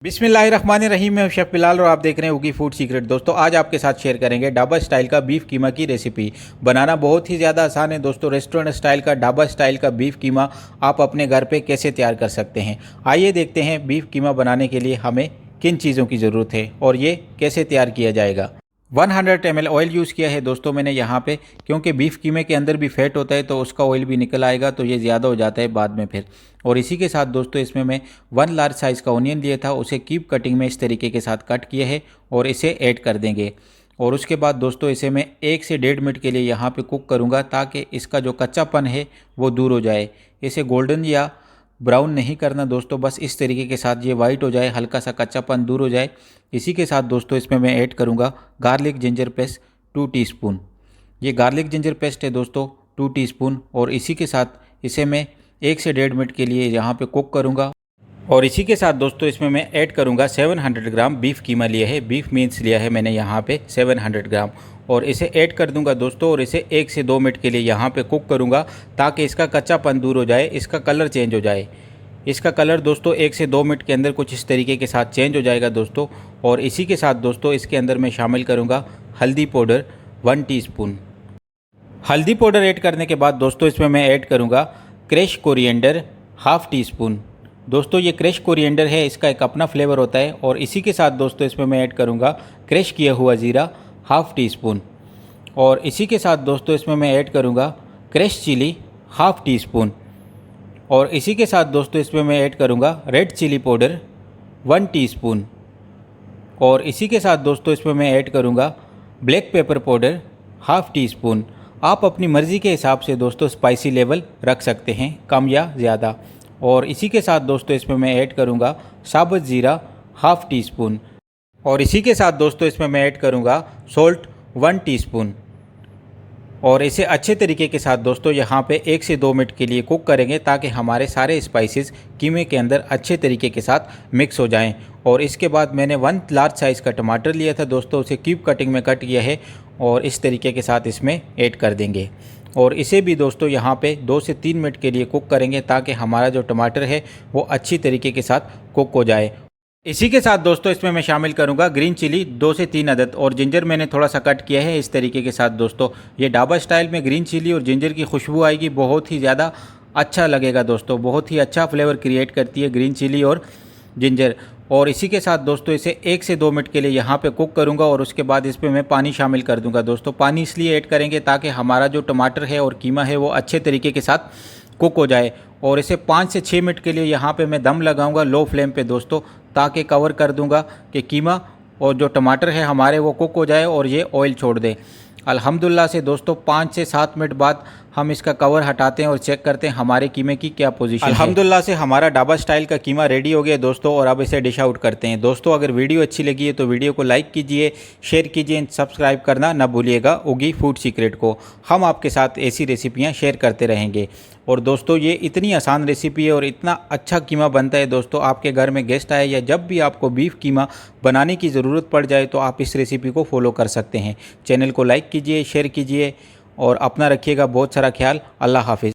बिस्मिल्लाहिर्रहमानिर्रहीम। मैं शेफ़ बिलाल और आप देख रहे हैं उगी फूड सीक्रेट। दोस्तों आज आपके साथ शेयर करेंगे ढाबा स्टाइल का बीफ कीमा की रेसिपी। बनाना बहुत ही ज़्यादा आसान है दोस्तों। रेस्टोरेंट स्टाइल का ढाबा स्टाइल का बीफ कीमा आप अपने घर पे कैसे तैयार कर सकते हैं। आइए देखते हैं बीफ कीमा बनाने के लिए हमें किन चीज़ों की ज़रूरत है और ये कैसे तैयार किया जाएगा। 100 ml ऑयल यूज़ किया है दोस्तों मैंने यहाँ पे, क्योंकि बीफ कीमे के अंदर भी फैट होता है तो उसका ऑयल भी निकल आएगा तो ये ज़्यादा हो जाता है बाद में फिर। और इसी के साथ दोस्तों इसमें मैं 1 लार्ज साइज़ का ऑनियन लिया था, उसे कीप कटिंग में इस तरीके के साथ कट किया है और इसे ऐड कर देंगे। और उसके बाद दोस्तों इसे मैं 1 से 1.5 मिनट के लिए यहाँ पर कुक करूँगा ताकि इसका जो कच्चापन है वो दूर हो जाए। इसे गोल्डन या ब्राउन नहीं करना दोस्तों, बस इस तरीके के साथ ये वाइट हो जाए, हल्का सा कच्चापन दूर हो जाए। इसी के साथ दोस्तों इसमें मैं ऐड करूँगा गार्लिक जिंजर पेस्ट 2 टीस्पून। ये गार्लिक जिंजर पेस्ट है दोस्तों 2 टीस्पून। और इसी के साथ इसे मैं 1 से 1.5 मिनट के लिए यहाँ पे कुक करूँगा। और इसी के साथ दोस्तों इसमें मैं ऐड करूँगा 700 ग्राम बीफ कीमा लिया है, बीफ मीन्स लिया है मैंने यहाँ पे 700 ग्राम। और इसे ऐड कर दूंगा दोस्तों और इसे 1 से 2 मिनट के लिए यहाँ पे कुक करूँगा ताकि इसका कच्चापन दूर हो जाए, इसका कलर चेंज हो जाए। इसका कलर दोस्तों 1 से 2 मिनट के अंदर कुछ इस तरीके के साथ चेंज हो जाएगा दोस्तों। और इसी के साथ दोस्तों इसके अंदर मैं शामिल करूँगा हल्दी पाउडर 1 टीस्पून। हल्दी पाउडर ऐड करने के बाद दोस्तों इसमें मैं ऐड करूँगा क्रश कोरिएंडर 1/2 टीस्पून। दोस्तों ये क्रश कोरिएंडर है, इसका एक अपना फ्लेवर होता है। और इसी के साथ दोस्तों इसमें मैं ऐड करूँगा क्रश किया हुआ ज़ीरा 1/2 टीस्पून। और इसी के साथ दोस्तों इसमें मैं ऐड करूँगा क्रश चिली 1/2 टीस्पून। और इसी के साथ दोस्तों इसमें मैं ऐड करूँगा रेड चिली पाउडर 1 टीस्पून। और इसी के साथ दोस्तों इसमें मैं ऐड करूँगा ब्लैक पेपर पाउडर 1/2 टीस्पून। आप अपनी मर्ज़ी के हिसाब से दोस्तों स्पाइसी लेवल रख सकते हैं, कम या ज़्यादा। और इसी के साथ दोस्तों इसमें मैं ऐड करूँगा साबुत ज़ीरा 1/2 टीस्पून। और इसी के साथ दोस्तों इसमें मैं ऐड करूँगा सॉल्ट 1 टीस्पून। और इसे अच्छे तरीके के साथ दोस्तों यहाँ पे 1 से 2 मिनट के लिए कुक करेंगे ताकि हमारे सारे स्पाइसेस कीमे के अंदर अच्छे तरीके के साथ मिक्स हो जाएं। और इसके बाद मैंने 1 लार्ज साइज़ का टमाटर लिया था दोस्तों, उसे क्यूब कटिंग में कट किया है और इस तरीके के साथ इसमें ऐड कर देंगे। और इसे भी दोस्तों यहाँ पे 2 से 3 मिनट के लिए कुक करेंगे ताकि हमारा जो टमाटर है वो अच्छी तरीके के साथ कुक हो जाए। इसी के साथ दोस्तों इसमें मैं शामिल करूंगा ग्रीन चिली 2 से 3 अदद। और जिंजर मैंने थोड़ा सा कट किया है इस तरीके के साथ दोस्तों। ये ढाबा स्टाइल में ग्रीन चिली और जिंजर की खुशबू आएगी, बहुत ही ज़्यादा अच्छा लगेगा दोस्तों, बहुत ही अच्छा फ्लेवर क्रिएट करती है ग्रीन चिली और जिंजर। और इसी के साथ दोस्तों इसे 1 से 2 मिनट के लिए यहाँ पे कुक करूँगा। और उसके बाद इसमें मैं पानी शामिल कर दूँगा दोस्तों। पानी इसलिए ऐड करेंगे ताकि हमारा जो टमाटर है और कीमा है वो अच्छे तरीके के साथ कुक हो जाए। और इसे 5 से 6 मिनट के लिए यहाँ पे मैं दम लगाऊंगा लो फ्लेम पे दोस्तों, ताकि कवर कर दूंगा कि कीमा और जो टमाटर है हमारे वो कुक हो जाए और ये ऑयल छोड़ दे। अल्हम्दुलिल्लाह से दोस्तों 5 से 7 मिनट बाद हम इसका कवर हटाते हैं और चेक करते हैं हमारे कीमे की क्या पोजीशन है। अल्हम्दुलिल्लाह से हमारा ढाबा स्टाइल का कीमा रेडी हो गया दोस्तों। और अब इसे डिश आउट करते हैं दोस्तों। अगर वीडियो अच्छी लगी है तो वीडियो को लाइक कीजिए, शेयर कीजिए, सब्सक्राइब करना ना भूलिएगा उगी फूड सीक्रेट को। हम आपके साथ ऐसी रेसिपियाँ शेयर करते रहेंगे। और दोस्तों ये इतनी आसान रेसिपी है और इतना अच्छा कीमा बनता है दोस्तों, आपके घर में गेस्ट आए या जब भी आपको बीफ कीमा बनाने की ज़रूरत पड़ जाए तो आप इस रेसिपी को फॉलो कर सकते हैं। चैनल को लाइक कीजिए, शेयर कीजिए और अपना रखिएगा बहुत सारा ख्याल। अल्लाह हाफिज़।